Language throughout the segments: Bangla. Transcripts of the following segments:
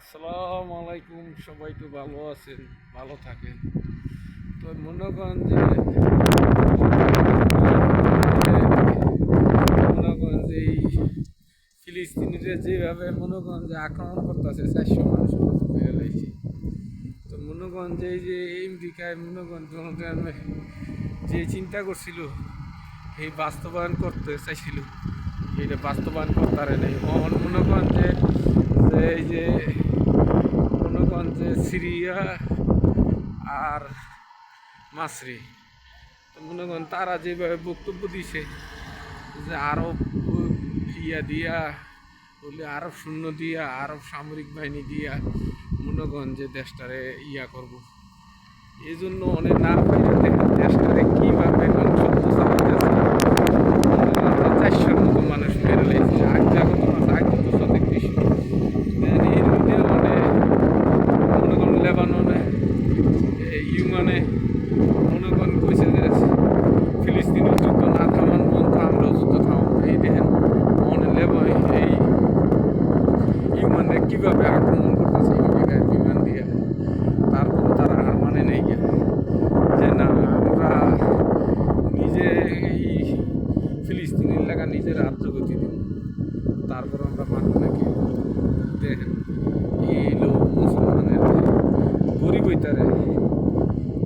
আসসালামু আলাইকুম। সবাই তো ভালো আছেন, ভালো থাকেন। তো মনে করেন যে এই ফিলিস্তিনিরা যেভাবে মনে করেন যে আক্রমণ করতেছে, 400 মানুষের মতো মেরে লাইছে। তো মনে করেন যে এই যে আমেরিকায় মনে করেন ডোনাল্ড ট্রাম্পে যে চিন্তা করছিল, এই বাস্তবায়ন করতে চাইছিল, এটা বাস্তবায়ন করতে নেই। মনে করেন যে এই যে মনে করেন যে সিরিয়া আর মাসরি, তো মনে করেন তারা যেভাবে বক্তব্য দিছে যে আরব ইয়া দিয়া বলে আরব সৈন্য দিয়া, আরব সামরিক বাহিনী দিয়া মনে করেন যে দেশটারে ইয়া করব। এই জন্য অনেক না পাইলে দেখেন দেশটারে কীভাবে মানুষ চালাইতেছে। 400-র মতো মানুষ মেরে লেগেছে, আগ জাগত মাছ আগ তো দেখতেছি। এর মধ্যে মনে করেন লেবাননে ইউমানে মনে করেন কইছে যে ফিলিস্তিনের যুদ্ধ না থামান পর্যন্ত আমরাও যুদ্ধ থামাবো। এই দেখেন মনে এই ইউমানরা কীভাবে আক্রমণ করতেছে ইউরোপের বিমান দিয়ে। তারপর তারা আর মানে নেই যে না, আমরা নিজে এই ফিলিস্তিনি এলাকা নিজের রাজ্যগতি দিব, তারপর আমরা মানব নাকি। দেখেন এই লোক মুসলমানের গরিব হইতারে,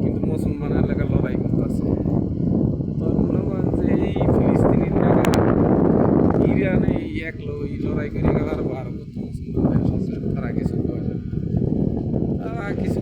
কিন্তু মুসলমানের এলাকা লড়াই করতেছে। তো মনে করেন যে এই ফিলিস্তিনি এলাকা ইরানে এক এই লড়াই করে গেলার বার কত মুসলমান দেশ আছে, তারা কিছু করে না, তারা কিছু